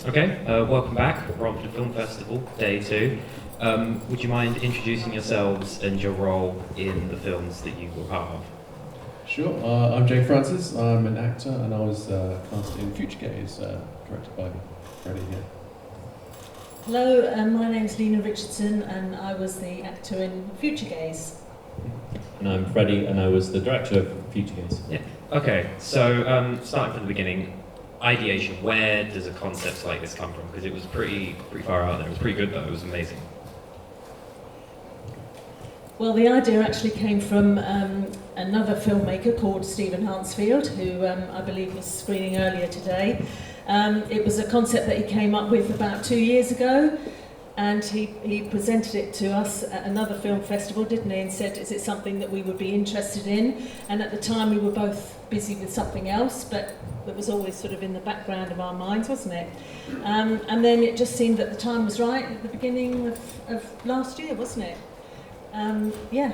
Okay, welcome back, Romford Film Festival, day 2. Would you mind introducing yourselves and your role in the films that you were part of? Sure, I'm Jake Francis, I'm an actor and I was cast in FutureGaze, directed by Freddie Hill. Hello, my name's Lena Richardson and I was the actor in FutureGaze. And I'm Freddie and I was the director of FutureGaze. Yeah. Okay, so starting from the beginning, ideation, where does a concept like this come from? Because it was pretty far out there. It was pretty good though, it was amazing. Well, the idea actually came from another filmmaker called Stephen Hansfield, who I believe was screening earlier today. It was a concept that he came up with about 2 years ago, and he presented it to us at another film festival, didn't he, and said, is it something that we would be interested in? And at the time we were both busy with something else, but it was always sort of in the background of our minds, wasn't it? And then it just seemed that the time was right at the beginning of last year, wasn't it? Yeah,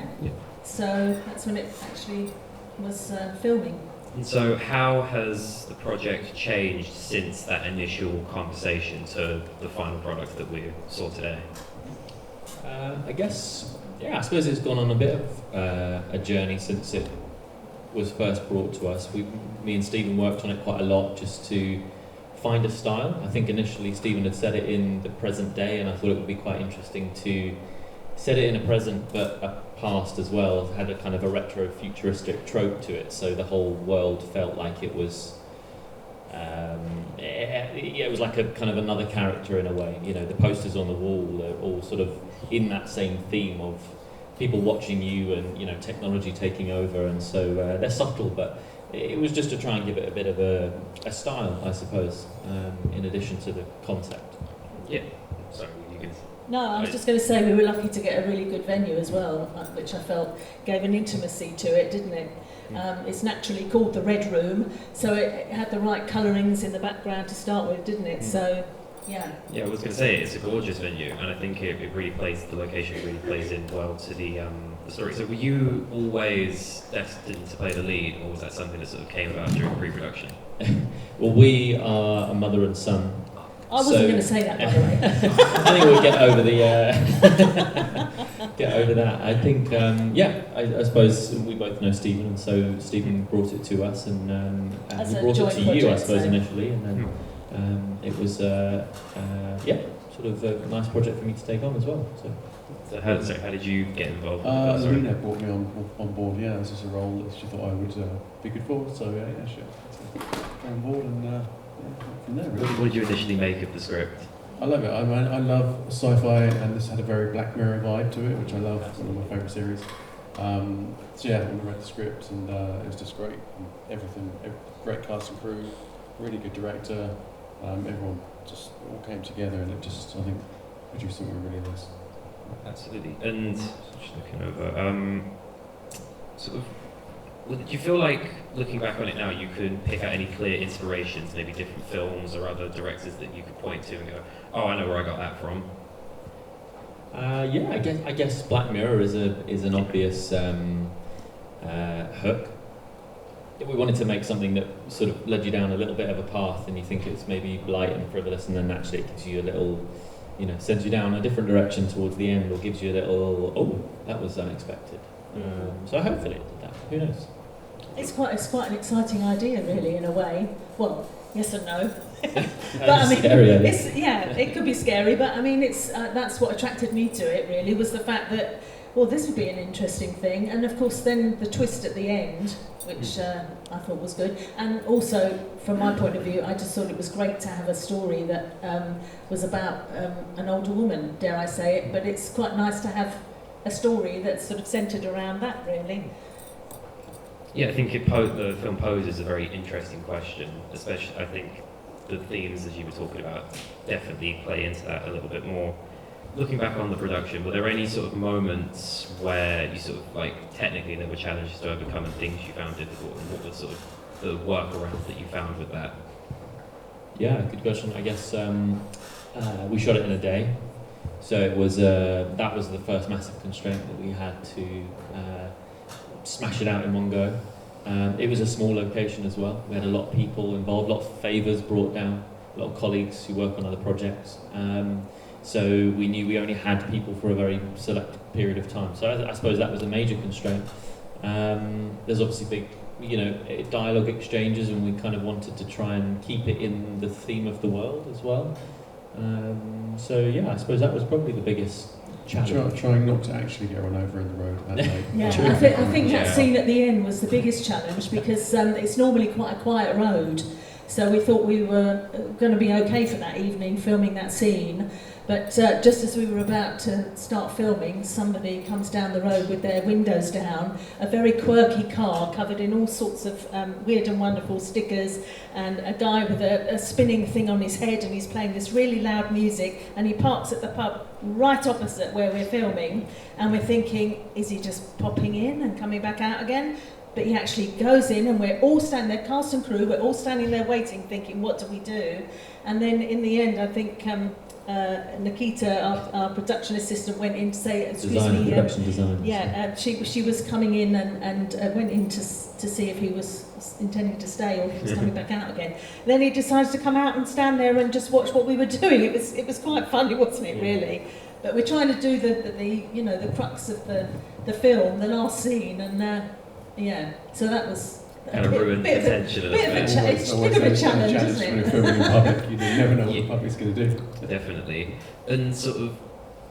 so that's when it actually was filming. And so how has the project changed since that initial conversation to the final product that we saw today? I suppose it's gone on a bit of a journey since it was first brought to us. Me and Stephen worked on it quite a lot just to find a style. I think initially Stephen had set it in the present day, and I thought it would be quite interesting to set it in a present but a past as well. It had a kind of a retro futuristic trope to it, so the whole world felt like it was it was like a kind of another character in a way. You know, the posters on the wall are all sort of in that same theme of people watching you and, you know, technology taking over, and so they're subtle, but it was just to try and give it a bit of a style, I suppose, in addition to the concept. Yeah, sorry, you can... No, I was just going to say we were lucky to get a really good venue as well, which I felt gave an intimacy to it, didn't it? It's naturally called the Red Room, so it had the right colourings in the background to start with, didn't it? So, yeah. Yeah, I was going to say, it's a gorgeous venue, and I think it really plays, the location really plays in well to the story. So were you always destined to play the lead, or was that something that sort of came about during pre-production? Well, we are a mother and son. I wasn't going to say that, by the way. I think we'll get over get over that. I think, I suppose we both know Stephen, and so Stephen brought it to us, and we brought it to you, I suppose, initially, and then it was, sort of a nice project for me to take on as well. So how did you get involved? Lena brought me on board, yeah, this is a role that she thought I would be good for, so yeah, sure. So, on board and... from there, really. What did you initially make of the script? I love it. I love sci-fi, and this had a very Black Mirror vibe to it, which I love. It's one of my favourite series. So yeah, when I read the script, and it was just great. Everything, great cast and crew, really good director. Everyone just all came together, and it just, I think, produced something really nice. Absolutely. And just looking over, sort of, do you feel like, looking back on it now, you could pick out any clear inspirations, maybe different films or other directors that you could point to and go, oh, I know where I got that from? I guess Black Mirror is an obvious hook. We wanted to make something that sort of led you down a little bit of a path, and you think it's maybe light and frivolous, and then actually it gives you a little, you know, sends you down a different direction towards the end, or gives you a little, oh, that was unexpected. So hopefully it did that. Who knows? It's quite an exciting idea, really, in a way. Well, yes and no. But I mean, scary, it could be scary, but I mean, it's that's what attracted me to it. Really, was the fact that, well, this would be an interesting thing, and of course, then the twist at the end, which I thought was good, and also from my point of view, I just thought it was great to have a story that was about an older woman, dare I say it, but it's quite nice to have a story that's sort of centred around that, really. Yeah, I think the film poses a very interesting question, especially, I think, the themes as you were talking about definitely play into that a little bit more. Looking back on the production, were there any sort of moments where you sort of, like, technically there were challenges to overcome and things you found difficult, and what was sort of the workaround that you found with that? Yeah, good question. I guess we shot it in a day, so it was that was the first massive constraint that we had to smash it out in one go. It was a small location as well. We had a lot of people involved, lots of favours brought down. a lot of colleagues who work on other projects. So we knew we only had people for a very select period of time. So I suppose that was a major constraint. There's obviously big, dialogue exchanges, and we kind of wanted to try and keep it in the theme of the world as well. So yeah, I suppose that was probably the biggest challenge. Trying not to actually get run over in the road at night. Yeah, I think that scene at the end was the biggest challenge, because it's normally quite a quiet road. So we thought we were going to be okay for that evening filming that scene. But just as we were about to start filming, somebody comes down the road with their windows down, a very quirky car covered in all sorts of weird and wonderful stickers, and a guy with a spinning thing on his head, and he's playing this really loud music, and he parks at the pub right opposite where we're filming, and we're thinking, is he just popping in and coming back out again? But he actually goes in, and we're all standing there, cast and crew, we're all standing there waiting, thinking, what do we do? And then in the end, I think Nikita, our production assistant, went in to say, excuse me, production design. Yeah, she was coming in and went in to see if he was intending to stay or if he was coming back out again. Then he decided to come out and stand there and just watch what we were doing. It was quite funny, wasn't it, really? But we're trying to do the crux of the film, the last scene, and so that was kind of ruined the tension of bit of a challenge, isn't it? When you're filming in public, you never know what the public's going to do. Definitely. And sort of,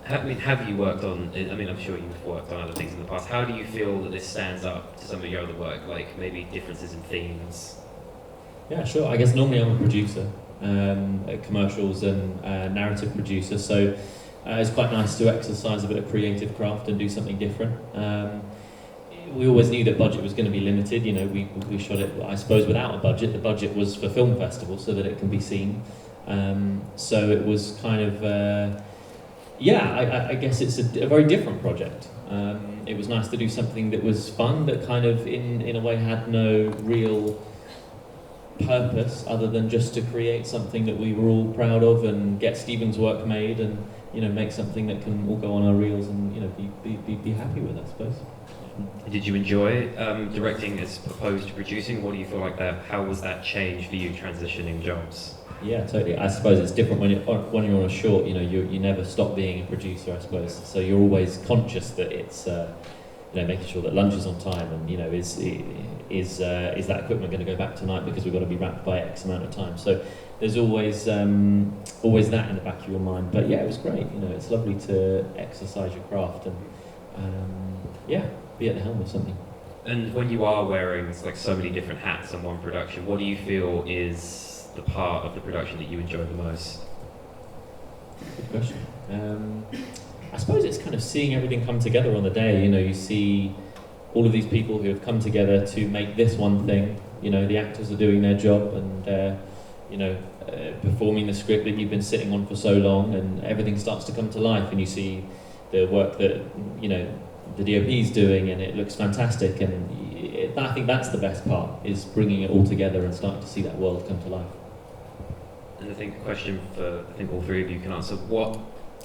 have you worked on, I'm sure you've worked on other things in the past. How do you feel that this stands up to some of your other work, like maybe differences in themes? Yeah, sure. I guess normally I'm a producer, commercials and narrative producer, so it's quite nice to exercise a bit of creative craft and do something different. We always knew that budget was going to be limited. We shot it, I suppose, without a budget. The budget was for film festivals so that it can be seen. So it was kind of, I guess it's a very different project. It was nice to do something that was fun, that kind of, in a way, had no real purpose other than just to create something that we were all proud of and get Stephen's work made, and make something that can all go on our reels and be happy with, I suppose. Did you enjoy directing as opposed to producing? What do you feel like that? How was that change for you, transitioning jobs? Yeah, totally. I suppose it's different when you're on a short. You never stop being a producer, I suppose. So you're always conscious that it's making sure that lunch is on time, and is that equipment going to go back tonight because we've got to be wrapped by X amount of time. So there's always that in the back of your mind. But yeah, it was great. It's lovely to exercise your craft and be at the helm of something. And when you are wearing so many different hats on one production, what do you feel is the part of the production that you enjoy the most? Good question. I suppose it's kind of seeing everything come together on the day. You see all of these people who have come together to make this one thing. The actors are doing their job and performing the script that you've been sitting on for so long, and everything starts to come to life, and you see the work that the DOP's doing, and it looks fantastic, and I think that's the best part, is bringing it all together and starting to see that world come to life. And I think a question for all three of you can answer: what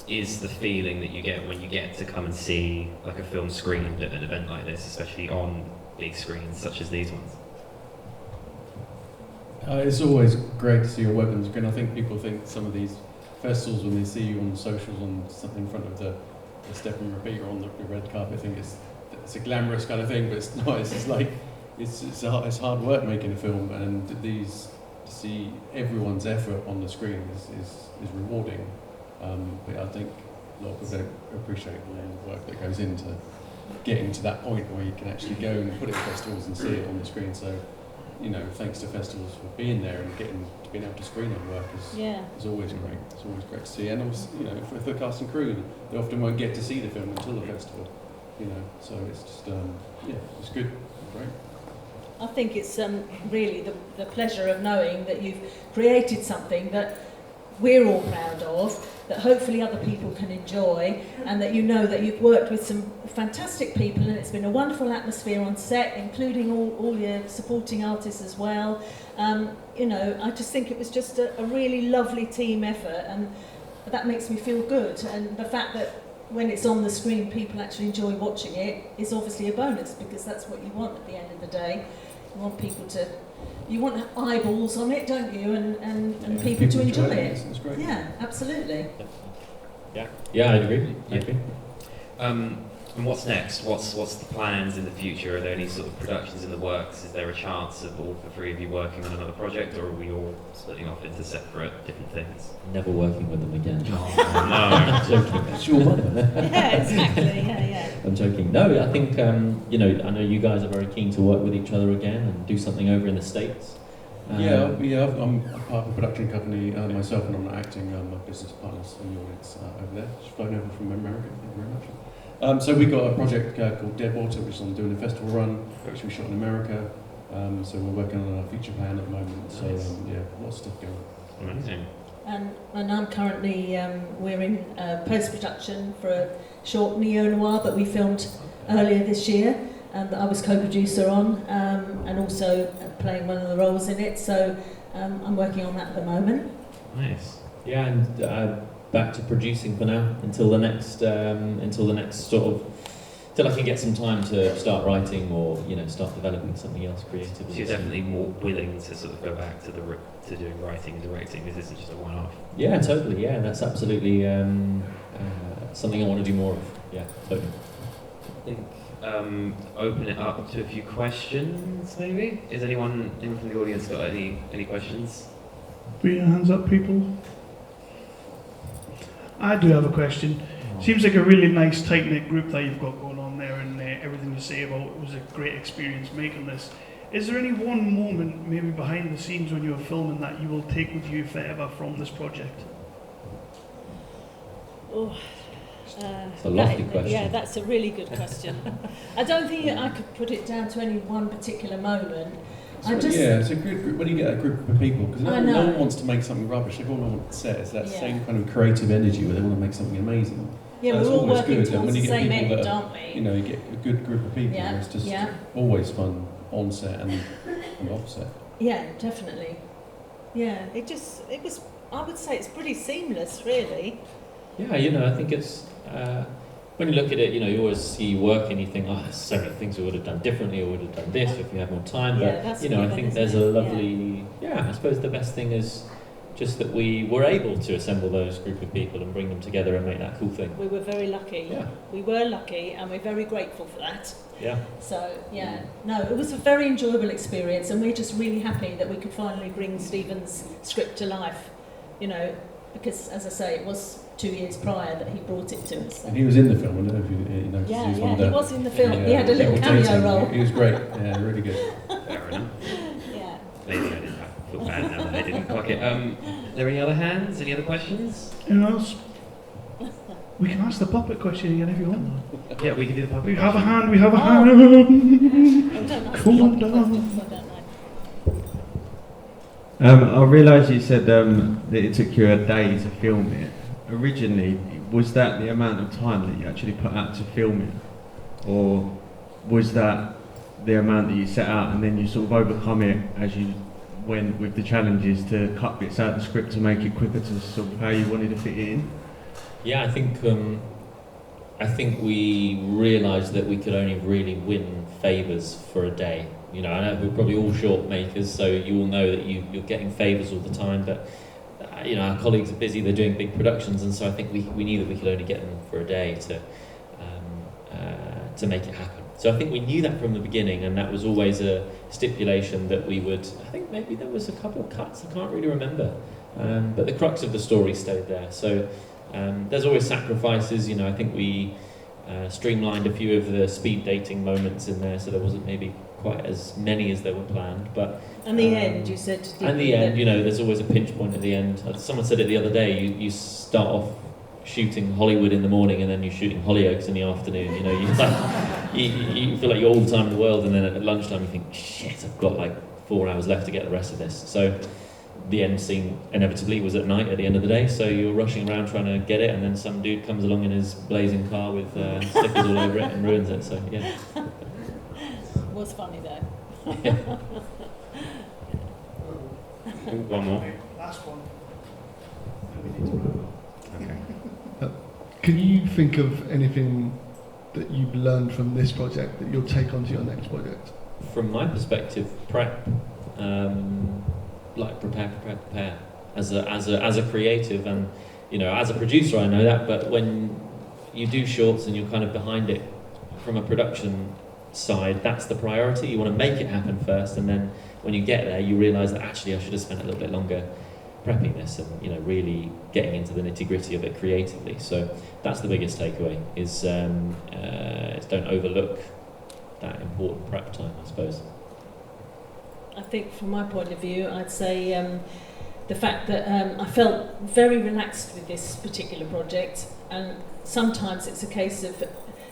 is the feeling that you get when you get to come and see a film screened at an event like this, especially on big screens such as these ones? It's always great to see your work on the screen. I think people think some of these festivals, when they see you on the socials on something in front of the step and repeat or on the red carpet, think it's a glamorous kind of thing, but it's not. It's just it's hard work making a film, and to see everyone's effort on the screen is rewarding. But I think a lot of people don't appreciate the work that goes into getting to that point where you can actually go and put it in festivals and see it on the screen. So, thanks to festivals for being there and being able to screen our work is always great. It's always great to see. And also, for the cast and crew, they often won't get to see the film until the festival. So it's just it's good, great. I think it's really the pleasure of knowing that you've created something that we're all proud of, that hopefully other people can enjoy, and that that you've worked with some fantastic people, and it's been a wonderful atmosphere on set, including all your supporting artists as well. I just think it was just a really lovely team effort, and that makes me feel good. And the fact that when it's on the screen people actually enjoy watching it is obviously a bonus, because that's what you want at the end of the day. You want people to you want eyeballs on it, don't you? And Yeah, people to enjoy it. It's great. Yeah, absolutely. Yeah, I'd agree. Yeah. And what's next? What's the plans in the future? Are there any sort of productions in the works? Is there a chance of all the three of you working on another project, or are we all splitting off into separate different things? Never working with them again. No. I'm joking. It's your mother. Yeah, exactly. Yeah. I'm joking. No, I think I know you guys are very keen to work with each other again and do something over in the States. I'm part of a production company myself, and I'm not acting. My business partners in the audience over there. She's flown over from America. Thank you very much. So we got a project called Dead Water, which is on doing a festival run, which we shot in America. So we're working on our feature plan at the moment. So lots of stuff going on. Amazing. And I'm currently, we're in post-production for a short neo-noir that we filmed earlier this year, that I was co-producer on, and also playing one of the roles in it. So I'm working on that at the moment. Nice. Yeah, and back to producing for now until the next sort of till I can get some time to start writing or start developing something else creatively. So you're definitely more willing to sort of go back to to doing writing and directing. This isn't just a one-off. Yeah, totally. Yeah, that's absolutely something I want to do more of. Yeah, totally. I think open it up to a few questions, maybe. Is anyone from the audience got any questions? Put your hands up, people. I do have a question. Seems like a really nice, tight-knit group that you've got going on there, and everything you say about it was a great experience making this. Is there any one moment, maybe behind the scenes when you were filming, that you will take with you forever from this project? Oh, It's a lofty question. Yeah, that's a really good question. I don't think I could put it down to any one particular moment. It's a good group. When you get a group of people, because no one wants to make something rubbish. Everyone wants to say it's that same kind of creative energy where they want to make something amazing. Yeah, so we're all working good. towards When you the get same people end, that aren't we? You get a good group of people. Yeah, It's just always fun on set and off set. Yeah, definitely. Yeah, it was. I would say it's pretty seamless, really. Yeah, I think it's when you look at it, you always see work and you think, there's so many things we would have done differently, or would have done this if we had more time. Yeah, But that's I given, think isn't there's it? a lovely. I suppose the best thing is just that we were able to assemble those group of people and bring them together and make that cool thing. We were very lucky. Yeah. We were lucky, and we're very grateful for that. Yeah. So, no, it was a very enjoyable experience, and we're just really happy that we could finally bring Stephen's script to life, because, as I say, it was 2 years prior that he brought it to us. So. And he was in the film. I don't know if you noticed. He was in the film. He had a little cameo role. He was great. Yeah, really good. Fair enough. Yeah. Maybe I didn't feel bad now that I didn't clock it. Are there any other hands? Any other questions? Anyone else? We can ask the puppet question again if you want. Yeah, we can do the public. We have a question. hand, we have a hand. I don't ask Come a lot on of down. questions, I don't know. I realised you said that it took you a day to film it. Originally, was that the amount of time that you actually put out to film it? Or was that the amount that you set out and then you sort of overcome it as you went with the challenges to cut bits out of the script to make it quicker to sort of how you wanted to fit it in? Yeah, I think we realised that we could only really win favours for a day. I know we're probably all short makers, so you all know that you're getting favours all the time, but our colleagues are busy, they're doing big productions, and so I think we knew that we could only get them for a day to make it happen. So I think we knew that from the beginning, and that was always a stipulation that we would. I think maybe there was a couple of cuts, I can't really remember, but the crux of the story stayed there. So there's always sacrifices. I think we streamlined a few of the speed dating moments in there, so there wasn't maybe quite as many as they were planned. But And the end, you said. and the end, there's always a pinch point at the end. Someone said it the other day. You start off shooting Hollywood in the morning, and then you're shooting Hollyoaks in the afternoon. You feel like you're all the time in the world, and then at lunchtime you think, shit, I've got like 4 hours left to get the rest of this. So the end scene inevitably was at night at the end of the day, so you're rushing around trying to get it, and then some dude comes along in his blazing car with stickers all over it and ruins it. So yeah. It was funny though. One more. Last one. We need to wrap up. Okay. Can you think of anything that you've learned from this project that you'll take onto your next project? From my perspective, prep. like prepare as a creative, and as a producer I know that, but when you do shorts and you're kind of behind it from a production side, that's the priority. You want to make it happen first, and then when you get there you realise that actually I should have spent a little bit longer prepping this and really getting into the nitty-gritty of it creatively. So that's the biggest takeaway, is don't overlook that important prep time, I suppose. I think from my point of view, I'd say the fact that I felt very relaxed with this particular project, and sometimes it's a case of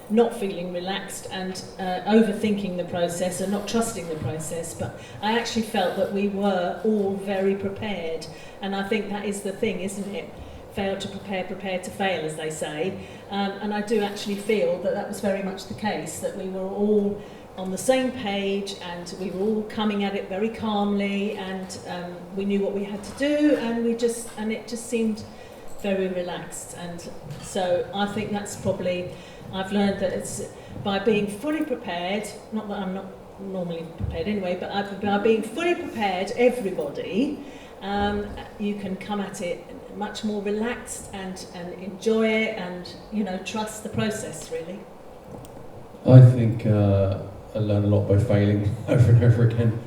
not feeling relaxed and overthinking the process and not trusting the process, but I actually felt that we were all very prepared, and I think that is the thing, isn't it? Fail to prepare, prepare to fail, as they say, and I do actually feel that that was very much the case, that we were all on the same page and we were all coming at it very calmly, and we knew what we had to do, and it just seemed very relaxed. And so I think that's probably, I've learned that it's by being fully prepared, not that I'm not normally prepared anyway, but by being fully prepared, everybody, you can come at it much more relaxed and enjoy it, and trust the process, really. I think I learn a lot by failing over and over again.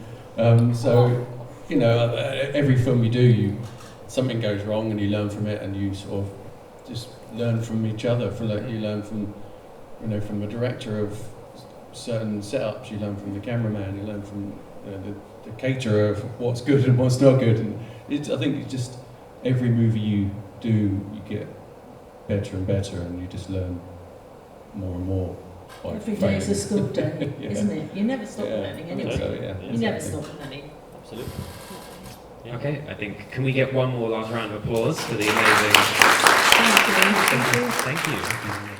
Every film you do, something goes wrong and you learn from it, and you sort of just learn from each other. You learn from the director of certain setups, you learn from the cameraman, you learn from the caterer of what's good and what's not good. And I think it's just every movie you do, you get better and better, and you just learn more and more. Every day is a school day, Yeah. isn't it? You never stop learning anyway. So, yeah. You never stop learning. Absolutely. Okay, I think, can we get one more last round of applause for the amazing... Thank you. Thank you.